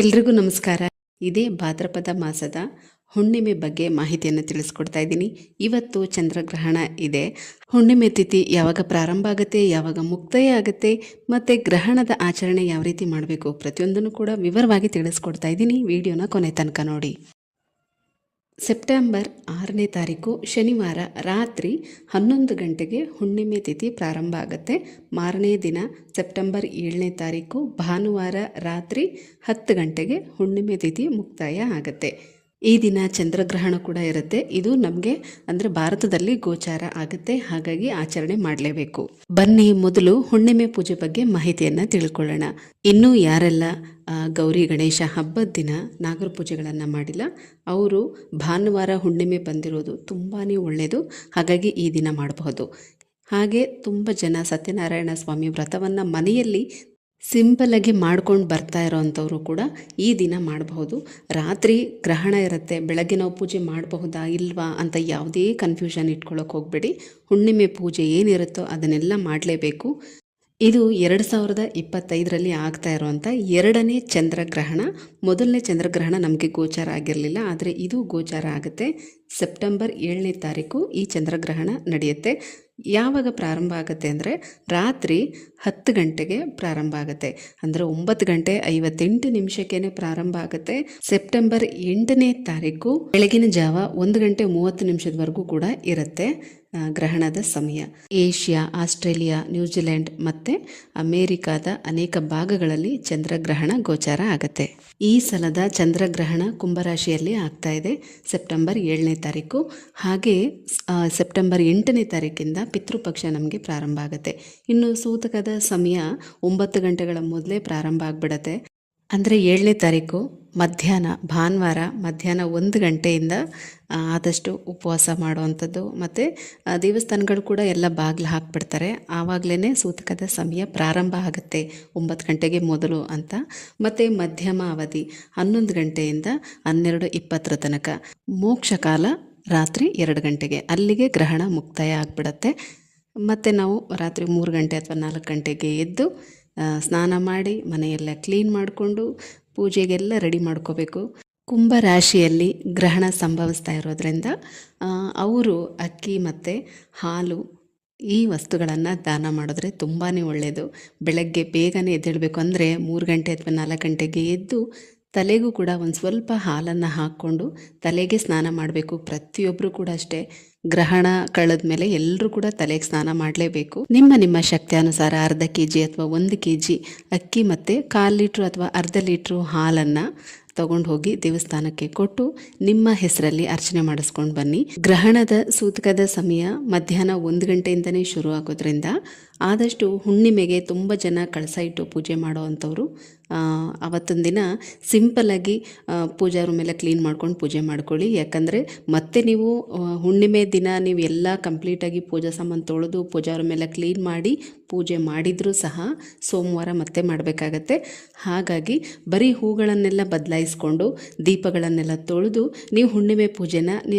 ಎಲ್ರಿಗೂ ನಮಸ್ಕಾರ. ಇದೇ ಭಾದ್ರಪದ ಮಾಸದ ಹುಣ್ಣಿಮೆ ಬಗ್ಗೆ ಮಾಹಿತಿಯನ್ನು ತಿಳಿಸ್ಕೊಡ್ತಾ ಇದ್ದೀನಿ. ಇವತ್ತು ಚಂದ್ರಗ್ರಹಣ ಇದೆ. ಹುಣ್ಣಿಮೆ ತಿಥಿ ಯಾವಾಗ ಪ್ರಾರಂಭ ಆಗುತ್ತೆ, ಯಾವಾಗ ಮುಕ್ತಾಯ ಆಗುತ್ತೆ, ಮತ್ತು ಗ್ರಹಣದ ಆಚರಣೆ ಯಾವ ರೀತಿ ಮಾಡಬೇಕು ಪ್ರತಿಯೊಂದನ್ನು ಕೂಡ ವಿವರವಾಗಿ ತಿಳಿಸ್ಕೊಡ್ತಾ ಇದ್ದೀನಿ. ವಿಡಿಯೋನ ಕೊನೆ ತನಕ ನೋಡಿ. ಸೆಪ್ಟೆಂಬರ್ 6ನೇ ತಾರೀಕು ಶನಿವಾರ ರಾತ್ರಿ 11 ಗಂಟೆಗೆ ಹುಣ್ಣಿಮೆ ತಿಥಿ ಪ್ರಾರಂಭ ಆಗುತ್ತೆ. ಮಾರನೇ ದಿನ ಸೆಪ್ಟೆಂಬರ್ 7ನೇ ತಾರೀಕು ಭಾನುವಾರ ರಾತ್ರಿ 10 ಗಂಟೆಗೆ ಹುಣ್ಣಿಮೆ ತಿಥಿ ಮುಕ್ತಾಯ ಆಗುತ್ತೆ. ಈ ದಿನ ಚಂದ್ರಗ್ರಹಣ ಕೂಡ ಇರುತ್ತೆ. ಇದು ನಮಗೆ ಅಂದರೆ ಭಾರತದಲ್ಲಿ ಗೋಚಾರ ಆಗುತ್ತೆ, ಹಾಗಾಗಿ ಆಚರಣೆ ಮಾಡಲೇಬೇಕು. ಬನ್ನಿ ಮೊದಲು ಹುಣ್ಣಿಮೆ ಪೂಜೆ ಬಗ್ಗೆ ಮಾಹಿತಿಯನ್ನು ತಿಳ್ಕೊಳ್ಳೋಣ. ಇನ್ನೂ ಯಾರೆಲ್ಲ ಗೌರಿ ಗಣೇಶ ಹಬ್ಬದ ದಿನ ನಾಗರ ಪೂಜೆಗಳನ್ನು ಮಾಡಿಲ್ಲ, ಅವರು ಭಾನುವಾರ ಹುಣ್ಣಿಮೆ ಬಂದಿರೋದು ತುಂಬಾ ಒಳ್ಳೆಯದು, ಹಾಗಾಗಿ ಈ ದಿನ ಮಾಡಬಹುದು. ಹಾಗೆ ತುಂಬ ಜನ ಸತ್ಯನಾರಾಯಣ ಸ್ವಾಮಿ ವ್ರತವನ್ನು ಮನೆಯಲ್ಲಿ ಸಿಂಪಲಾಗಿ ಮಾಡ್ಕೊಂಡು ಬರ್ತಾ ಇರೋವಂಥವ್ರು ಕೂಡ ಈ ದಿನ ಮಾಡಬಹುದು. ರಾತ್ರಿ ಗ್ರಹಣ ಇರುತ್ತೆ, ಬೆಳಗ್ಗೆ ನಾವು ಪೂಜೆ ಮಾಡಬಹುದಾ ಇಲ್ವಾ ಅಂತ ಯಾವುದೇ ಕನ್ಫ್ಯೂಷನ್ ಇಟ್ಕೊಳ್ಳೋಕೆ ಹೋಗಬೇಡಿ. ಹುಣ್ಣಿಮೆ ಪೂಜೆ ಏನಿರುತ್ತೋ ಅದನ್ನೆಲ್ಲ ಮಾಡಲೇಬೇಕು. ಇದು 2025ರಲ್ಲಿ ಆಗ್ತಾ ಇರುವಂಥ 2ನೇ ಚಂದ್ರಗ್ರಹಣ. ಮೊದಲನೇ ಚಂದ್ರಗ್ರಹಣ ನಮಗೆ ಗೋಚಾರ ಆಗಿರಲಿಲ್ಲ, ಆದರೆ ಇದು ಗೋಚಾರ ಆಗುತ್ತೆ. ಸೆಪ್ಟೆಂಬರ್ 7ನೇ ತಾರೀಕು ಈ ಚಂದ್ರಗ್ರಹಣ ನಡೆಯುತ್ತೆ. ಯಾವಾಗ ಪ್ರಾರಂಭ ಆಗುತ್ತೆ ಅಂದರೆ ರಾತ್ರಿ 10 ಗಂಟೆಗೆ ಪ್ರಾರಂಭ ಆಗುತ್ತೆ. ಅಂದರೆ 9 ಗಂಟೆ 58 ನಿಮಿಷಕ್ಕೇ ಪ್ರಾರಂಭ ಆಗುತ್ತೆ. ಸೆಪ್ಟೆಂಬರ್ 8ನೇ ತಾರೀಕು ಬೆಳಗಿನ ಜಾವ 1 ಗಂಟೆ 30 ನಿಮಿಷದವರೆಗೂ ಕೂಡ ಇರುತ್ತೆ ಗ್ರಹಣದ ಸಮಯ. ಏಷ್ಯಾ, ಆಸ್ಟ್ರೇಲಿಯಾ, ನ್ಯೂಜಿಲೆಂಡ್ ಮತ್ತು ಅಮೇರಿಕಾದ ಅನೇಕ ಭಾಗಗಳಲ್ಲಿ ಚಂದ್ರಗ್ರಹಣ ಗೋಚಾರ ಆಗುತ್ತೆ. ಈ ಸಲದ ಚಂದ್ರಗ್ರಹಣ ಕುಂಭರಾಶಿಯಲ್ಲಿ ಆಗ್ತಾ ಇದೆ ಸೆಪ್ಟೆಂಬರ್ 7ನೇ ತಾರೀಕು. ಹಾಗೆ ಸೆಪ್ಟೆಂಬರ್ 8ನೇ ತಾರೀಕಿಂದ ಪಿತೃಪಕ್ಷ ನಮಗೆ ಪ್ರಾರಂಭ ಆಗುತ್ತೆ. ಇನ್ನು ಸೂತಕದ ಸಮಯ 9 ಗಂಟೆಗಳ ಮೊದಲೇ ಪ್ರಾರಂಭ ಆಗಿಬಿಡತ್ತೆ. ಅಂದರೆ 7ನೇ ತಾರೀಕು ಮಧ್ಯಾಹ್ನ, ಭಾನುವಾರ ಮಧ್ಯಾಹ್ನ 1 ಗಂಟೆಯಿಂದ ಆದಷ್ಟು ಉಪವಾಸ ಮಾಡುವಂಥದ್ದು, ಮತ್ತು ದೇವಸ್ಥಾನಗಳು ಕೂಡ ಎಲ್ಲ ಬಾಗಿಲು ಹಾಕಿಬಿಡ್ತಾರೆ. ಆವಾಗಲೇ ಸೂತಕದ ಸಮಯ ಪ್ರಾರಂಭ ಆಗುತ್ತೆ 9 ಗಂಟೆಗೆ ಮೊದಲು ಅಂತ. ಮತ್ತು ಮಧ್ಯಮ ಅವಧಿ 11 ಗಂಟೆಯಿಂದ 12:20 ತನಕ. ಮೋಕ್ಷ ಕಾಲ ರಾತ್ರಿ 2 ಗಂಟೆಗೆ, ಅಲ್ಲಿಗೆ ಗ್ರಹಣ ಮುಕ್ತಾಯ ಆಗಿಬಿಡತ್ತೆ. ಮತ್ತು ನಾವು ರಾತ್ರಿ 3 ಗಂಟೆ ಅಥವಾ 4 ಗಂಟೆಗೆ ಎದ್ದು ಸ್ನಾನ ಮಾಡಿ ಮನೆಯೆಲ್ಲ ಕ್ಲೀನ್ ಮಾಡಿಕೊಂಡು ಪೂಜೆಗೆಲ್ಲ ರೆಡಿ ಮಾಡ್ಕೋಬೇಕು. ಕುಂಭ ರಾಶಿಯಲ್ಲಿ ಗ್ರಹಣ ಸಂಭವಿಸ್ತಾ ಇರೋದ್ರಿಂದ ಅವರು ಅಕ್ಕಿ ಮತ್ತು ಹಾಲು ಈ ವಸ್ತುಗಳನ್ನು ದಾನ ಮಾಡಿದ್ರೆ ತುಂಬಾ ಒಳ್ಳೆಯದು. ಬೆಳಗ್ಗೆ ಬೇಗನೆ ಎದ್ದೇಳಬೇಕು. ಅಂದರೆ 3 ಗಂಟೆ ಅಥವಾ 4 ಗಂಟೆಗೆ ಎದ್ದು ತಲೆಗೂ ಕೂಡ ಒಂದು ಸ್ವಲ್ಪ ಹಾಲನ್ನು ಹಾಕ್ಕೊಂಡು ತಲೆಗೆ ಸ್ನಾನ ಮಾಡಬೇಕು. ಪ್ರತಿಯೊಬ್ಬರು ಕೂಡ ಅಷ್ಟೇ, ಗ್ರಹಣ ಕಳೆದ ಮೇಲೆ ಎಲ್ಲರೂ ಕೂಡ ತಲೆಗೆ ಸ್ನಾನ ಮಾಡಲೇಬೇಕು. ನಿಮ್ಮ ಶಕ್ತಿಯಾನುಸಾರ ಅರ್ಧ kg ಅಥವಾ 1 kg ಅಕ್ಕಿ ಮತ್ತು 1/4 ಲೀಟ್ರು ಅಥವಾ ಅರ್ಧ ಲೀಟ್ರು ಹಾಲನ್ನು ತಗೊಂಡು ಹೋಗಿ ದೇವಸ್ಥಾನಕ್ಕೆ ಕೊಟ್ಟು ನಿಮ್ಮ ಹೆಸರಲ್ಲಿ ಅರ್ಚನೆ ಮಾಡಿಸ್ಕೊಂಡು ಬನ್ನಿ. ಗ್ರಹಣದ ಸೂತಕದ ಸಮಯ ಮಧ್ಯಾಹ್ನ 1 ಗಂಟೆಯಿಂದನೇ ಶುರು ಆಗೋದ್ರಿಂದ ಆದಷ್ಟು ಹುಣ್ಣಿಮೆಗೆ ತುಂಬ ಜನ ಕಳಸ ಇಟ್ಟು ಪೂಜೆ ಮಾಡೋ ಅಂಥವ್ರು ಅವತ್ತೊಂದು ದಿನ ಸಿಂಪಲ್ಲಾಗಿ ಪೂಜಾ ರೂಮ್ ಎಲ್ಲ ಕ್ಲೀನ್ ಮಾಡ್ಕೊಂಡು ಪೂಜೆ ಮಾಡ್ಕೊಳ್ಳಿ. ಯಾಕಂದರೆ ಮತ್ತೆ ನೀವು ಹುಣ್ಣಿಮೆ ದಿನ ನೀವು ಎಲ್ಲ ಕಂಪ್ಲೀಟಾಗಿ ಪೂಜಾ ಸಾಮಾನು ತೊಳೆದು ಪೂಜಾ ರೂಮ್ ಎಲ್ಲ ಕ್ಲೀನ್ ಮಾಡಿ ಪೂಜೆ ಮಾಡಿದರೂ ಸಹ ಸೋಮವಾರ ಮತ್ತೆ ಮಾಡಬೇಕಾಗತ್ತೆ. ಹಾಗಾಗಿ ಬರೀ ಹೂಗಳನ್ನೆಲ್ಲ ಬದಲಾಯಿಸ್ಕೊಂಡು ದೀಪಗಳನ್ನೆಲ್ಲ ತೊಳೆದು ನೀವು ಹುಣ್ಣಿಮೆ ಪೂಜೆನ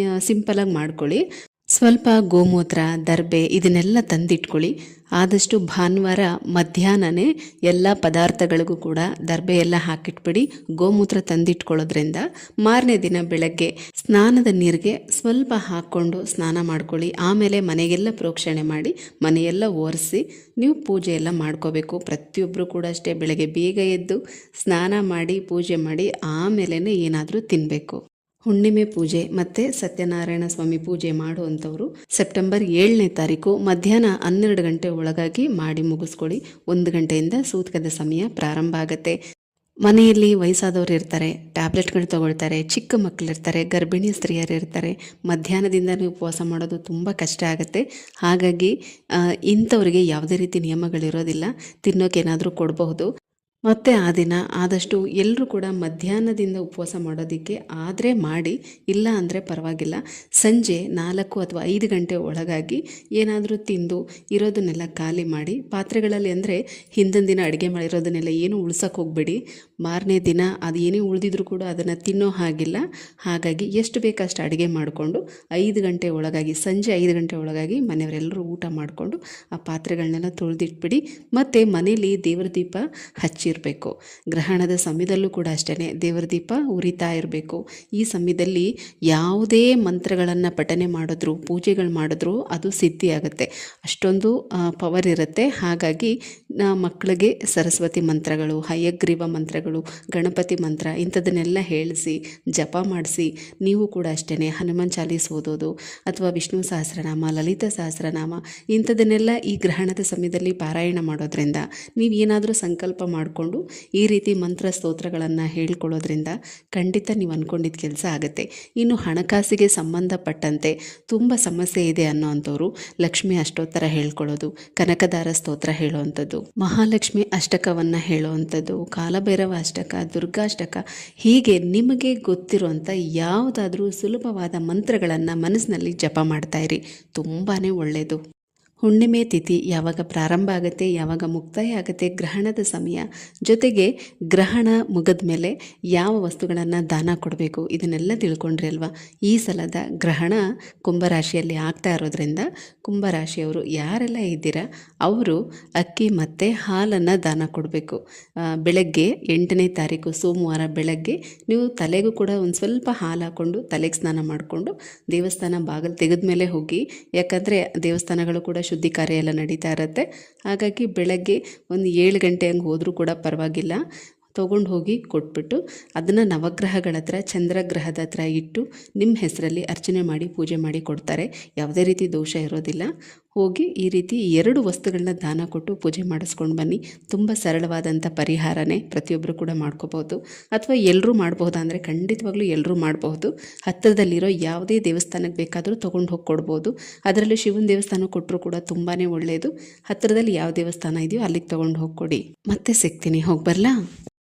ಸಿಂಪಲಾಗಿ ಮಾಡ್ಕೊಳ್ಳಿ. ಸ್ವಲ್ಪ ಗೋಮೂತ್ರ, ದರ್ಬೆ ಇದನ್ನೆಲ್ಲ ತಂದಿಟ್ಕೊಳ್ಳಿ. ಆದಷ್ಟು ಭಾನುವಾರ ಮಧ್ಯಾಹ್ನನೇ ಎಲ್ಲ ಪದಾರ್ಥಗಳಿಗೂ ಕೂಡ ದರ್ಬೆ ಎಲ್ಲ ಹಾಕಿಟ್ಬಿಡಿ. ಗೋಮೂತ್ರ ತಂದಿಟ್ಕೊಳ್ಳೋದ್ರಿಂದ ಮಾರನೇ ದಿನ ಬೆಳಗ್ಗೆ ಸ್ನಾನದ ನೀರಿಗೆ ಸ್ವಲ್ಪ ಹಾಕ್ಕೊಂಡು ಸ್ನಾನ ಮಾಡ್ಕೊಳ್ಳಿ. ಆಮೇಲೆ ಮನೆಗೆಲ್ಲ ಪ್ರೋಕ್ಷಣೆ ಮಾಡಿ ಮನೆಯೆಲ್ಲ ಒರೆಸಿ ನೀವು ಪೂಜೆ ಎಲ್ಲ ಮಾಡ್ಕೋಬೇಕು. ಪ್ರತಿಯೊಬ್ಬರು ಕೂಡ ಅಷ್ಟೇ, ಬೆಳಗ್ಗೆ ಬೇಗ ಎದ್ದು ಸ್ನಾನ ಮಾಡಿ ಪೂಜೆ ಮಾಡಿ ಆಮೇಲೆ ಏನಾದರೂ ತಿನ್ನಬೇಕು. ಹುಣ್ಣಿಮೆ ಪೂಜೆ ಮತ್ತು ಸತ್ಯನಾರಾಯಣ ಸ್ವಾಮಿ ಪೂಜೆ ಮಾಡುವಂಥವ್ರು ಸೆಪ್ಟೆಂಬರ್ 7ನೇ ತಾರೀಕು ಮಧ್ಯಾಹ್ನ 12 ಗಂಟೆ ಒಳಗಾಗಿ ಮಾಡಿ ಮುಗಿಸ್ಕೊಳ್ಳಿ. 1 ಗಂಟೆಯಿಂದ ಸೂತಕದ ಸಮಯ ಪ್ರಾರಂಭ ಆಗುತ್ತೆ. ಮನೆಯಲ್ಲಿ ವಯಸ್ಸಾದವರು ಇರ್ತಾರೆ, ಟ್ಯಾಬ್ಲೆಟ್ಗಳು ತಗೊಳ್ತಾರೆ, ಚಿಕ್ಕ ಮಕ್ಕಳಿರ್ತಾರೆ, ಗರ್ಭಿಣಿ ಸ್ತ್ರೀಯರು ಇರ್ತಾರೆ. ಮಧ್ಯಾಹ್ನದಿಂದಲೇ ಉಪವಾಸ ಮಾಡೋದು ತುಂಬ ಕಷ್ಟ ಆಗುತ್ತೆ. ಹಾಗಾಗಿ ಇಂಥವ್ರಿಗೆ ಯಾವುದೇ ರೀತಿ ನಿಯಮಗಳಿರೋದಿಲ್ಲ, ತಿನ್ನೋಕೆ ಏನಾದರೂ ಕೊಡಬಹುದು. ಮತ್ತು ಆ ದಿನ ಆದಷ್ಟು ಎಲ್ಲರೂ ಕೂಡ ಮಧ್ಯಾಹ್ನದಿಂದ ಉಪವಾಸ ಮಾಡೋದಕ್ಕೆ ಆದರೆ ಮಾಡಿ, ಇಲ್ಲ ಅಂದರೆ ಪರವಾಗಿಲ್ಲ, ಸಂಜೆ 4 ಅಥವಾ 5 ಗಂಟೆ ಒಳಗಾಗಿ ಏನಾದರೂ ತಿಂದು ಇರೋದನ್ನೆಲ್ಲ ಖಾಲಿ ಮಾಡಿ ಪಾತ್ರೆಗಳಲ್ಲಿ, ಅಂದರೆ ಹಿಂದಿನ ದಿನ ಅಡುಗೆ ಮಾಡಿರೋದನ್ನೆಲ್ಲ ಏನೂ ಉಳ್ಸೋಕ್ಕೆ ಹೋಗಬೇಡಿ. ಮಾರನೇ ದಿನ ಅದು ಏನೇ ಉಳಿದಿದ್ರೂ ಕೂಡ ಅದನ್ನು ತಿನ್ನೋ ಹಾಗಿಲ್ಲ. ಹಾಗಾಗಿ ಎಷ್ಟು ಬೇಕಷ್ಟು ಅಡುಗೆ ಮಾಡಿಕೊಂಡು 5 ಗಂಟೆ ಒಳಗಾಗಿ, ಸಂಜೆ 5 ಗಂಟೆ ಒಳಗಾಗಿ ಮನೆಯವರೆಲ್ಲರೂ ಊಟ ಮಾಡಿಕೊಂಡು ಆ ಪಾತ್ರೆಗಳನ್ನೆಲ್ಲ ತೊಳೆದಿಟ್ಬಿಡಿ. ಮತ್ತು ಮನೇಲಿ ದೇವರ ದೀಪ ಹಚ್ಚಿರೋ ಇರಬೇಕು. ಗ್ರಹಣದ ಸಮಯದಲ್ಲೂ ಕೂಡ ಅಷ್ಟೇ ದೇವರ ದೀಪ ಉರಿತಾ ಇರಬೇಕು. ಈ ಸಮಯದಲ್ಲಿ ಯಾವುದೇ ಮಂತ್ರಗಳನ್ನು ಪಠನೆ ಮಾಡಿದ್ರು, ಪೂಜೆಗಳು ಮಾಡಿದ್ರು ಅದು ಸಿದ್ಧಿಯಾಗುತ್ತೆ. ಅಷ್ಟೊಂದು ಪವರ್ ಇರುತ್ತೆ. ಹಾಗಾಗಿ ಮಕ್ಕಳಿಗೆ ಸರಸ್ವತಿ ಮಂತ್ರಗಳು, ಹಯಗ್ರೀವ ಮಂತ್ರಗಳು, ಗಣಪತಿ ಮಂತ್ರ ಇಂಥದನ್ನೆಲ್ಲ ಹೇಳಿಸಿ ಜಪ ಮಾಡಿಸಿ, ನೀವು ಕೂಡ ಅಷ್ಟೇ ಹನುಮಾನ್ ಚಾಲೀಸ್ ಓದೋದು ಅಥವಾ ವಿಷ್ಣು ಸಹಸ್ರನಾಮ, ಲಲಿತ ಸಹಸ್ರನಾಮ ಇಂಥದನ್ನೆಲ್ಲ ಈ ಗ್ರಹಣದ ಸಮಯದಲ್ಲಿ ಪಾರಾಯಣ ಮಾಡೋದ್ರಿಂದ, ನೀವು ಏನಾದರೂ ಸಂಕಲ್ಪ ಮಾಡಿಕೊಂಡು ಈ ರೀತಿ ಮಂತ್ರ ಸ್ತೋತ್ರಗಳನ್ನು ಹೇಳ್ಕೊಳ್ಳೋದ್ರಿಂದ ಖಂಡಿತ ನೀವು ಅಂದ್ಕೊಂಡಿದ್ದ ಕೆಲಸ ಆಗುತ್ತೆ. ಇನ್ನು ಹಣಕಾಸಿಗೆ ಸಂಬಂಧಪಟ್ಟಂತೆ ತುಂಬ ಸಮಸ್ಯೆ ಇದೆ ಅನ್ನೋವಂಥವ್ರು ಲಕ್ಷ್ಮಿ ಅಷ್ಟೋತ್ತರ ಹೇಳ್ಕೊಳ್ಳೋದು, ಕನಕದಾರ ಸ್ತೋತ್ರ ಹೇಳುವಂಥದ್ದು, ಮಹಾಲಕ್ಷ್ಮಿ ಅಷ್ಟಕವನ್ನು ಹೇಳುವಂಥದ್ದು, ಕಾಲಭೈರವ ಅಷ್ಟಕ, ದುರ್ಗಾಷ್ಟಕ, ಹೀಗೆ ನಿಮಗೆ ಗೊತ್ತಿರುವಂಥ ಯಾವುದಾದ್ರೂ ಸುಲಭವಾದ ಮಂತ್ರಗಳನ್ನು ಮನಸ್ಸಿನಲ್ಲಿ ಜಪ ಮಾಡ್ತಾ ಇರಿ. ತುಂಬಾ ಒಳ್ಳೆಯದು. ಹುಣ್ಣಿಮೆ ತಿಥಿ ಯಾವಾಗ ಪ್ರಾರಂಭ ಆಗುತ್ತೆ, ಯಾವಾಗ ಮುಕ್ತಾಯ ಆಗುತ್ತೆ, ಗ್ರಹಣದ ಸಮಯ, ಜೊತೆಗೆ ಗ್ರಹಣ ಮುಗಿದ ಮೇಲೆ ಯಾವ ವಸ್ತುಗಳನ್ನು ದಾನ ಕೊಡಬೇಕು ಇದನ್ನೆಲ್ಲ ತಿಳ್ಕೊಂಡ್ರಿ ಅಲ್ವಾ. ಈ ಸಲದ ಗ್ರಹಣ ಕುಂಭರಾಶಿಯಲ್ಲಿ ಆಗ್ತಾ ಇರೋದ್ರಿಂದ ಕುಂಭರಾಶಿಯವರು ಯಾರೆಲ್ಲ ಇದ್ದೀರಾ ಅವರು ಅಕ್ಕಿ ಮತ್ತು ಹಾಲನ್ನು ದಾನ ಕೊಡಬೇಕು. ಬೆಳಗ್ಗೆ 8ನೇ ತಾರೀಕು ಸೋಮವಾರ ಬೆಳಗ್ಗೆ ನೀವು ತಲೆಗೂ ಕೂಡ ಒಂದು ಸ್ವಲ್ಪ ಹಾಲು ಹಾಕ್ಕೊಂಡು ತಲೆಗೆ ಸ್ನಾನ ಮಾಡಿಕೊಂಡು ದೇವಸ್ಥಾನ ಬಾಗಿಲು ತೆಗೆದ ಮೇಲೆ ಹೋಗಿ. ಯಾಕಂದರೆ ದೇವಸ್ಥಾನಗಳು ಕೂಡ ಶುದ್ಧಿ ಕಾರ್ಯ ಎಲ್ಲ ನಡೀತಾ ಇರುತ್ತೆ. ಹಾಗಾಗಿ ಬೆಳಗ್ಗೆ ಒಂದು 7 ಗಂಟೆ ಹಂಗೆ ಹೋದರೂ ಕೂಡ ಪರವಾಗಿಲ್ಲ, ತೊಗೊಂಡು ಹೋಗಿ ಕೊಟ್ಬಿಟ್ಟು ಅದನ್ನು ನವಗ್ರಹಗಳ ಹತ್ರ, ಚಂದ್ರಗ್ರಹದ ಹತ್ರ ಇಟ್ಟು ನಿಮ್ಮ ಹೆಸರಲ್ಲಿ ಅರ್ಚನೆ ಮಾಡಿ ಪೂಜೆ ಮಾಡಿ ಕೊಡ್ತಾರೆ. ಯಾವುದೇ ರೀತಿ ದೋಷ ಇರೋದಿಲ್ಲ. ಹೋಗಿ ಈ ರೀತಿ 2 ವಸ್ತುಗಳನ್ನ ದಾನ ಕೊಟ್ಟು ಪೂಜೆ ಮಾಡಿಸ್ಕೊಂಡು ಬನ್ನಿ. ತುಂಬ ಸರಳವಾದಂಥ ಪರಿಹಾರನೇ, ಪ್ರತಿಯೊಬ್ಬರು ಕೂಡ ಮಾಡ್ಕೋಬೋದು. ಅಥವಾ ಎಲ್ಲರೂ ಮಾಡ್ಬೋದಾ ಅಂದರೆ ಖಂಡಿತವಾಗ್ಲೂ ಎಲ್ಲರೂ ಮಾಡಬಹುದು. ಹತ್ತಿರದಲ್ಲಿರೋ ಯಾವುದೇ ದೇವಸ್ಥಾನಕ್ಕೆ ಬೇಕಾದರೂ ತೊಗೊಂಡು ಹೋಗಿ ಕೊಡ್ಬೋದು. ಅದರಲ್ಲೂ ಶಿವನ ದೇವಸ್ಥಾನ ಕೊಟ್ಟರು ಕೂಡ ತುಂಬಾ ಒಳ್ಳೆಯದು. ಹತ್ತಿರದಲ್ಲಿ ಯಾವ ದೇವಸ್ಥಾನ ಇದೆಯೋ ಅಲ್ಲಿಗೆ ತೊಗೊಂಡು ಹೋಗಿ ಕೊಡಿ. ಮತ್ತೆ ಸಿಗ್ತೀನಿ, ಹೋಗಿ ಬರಲಾ?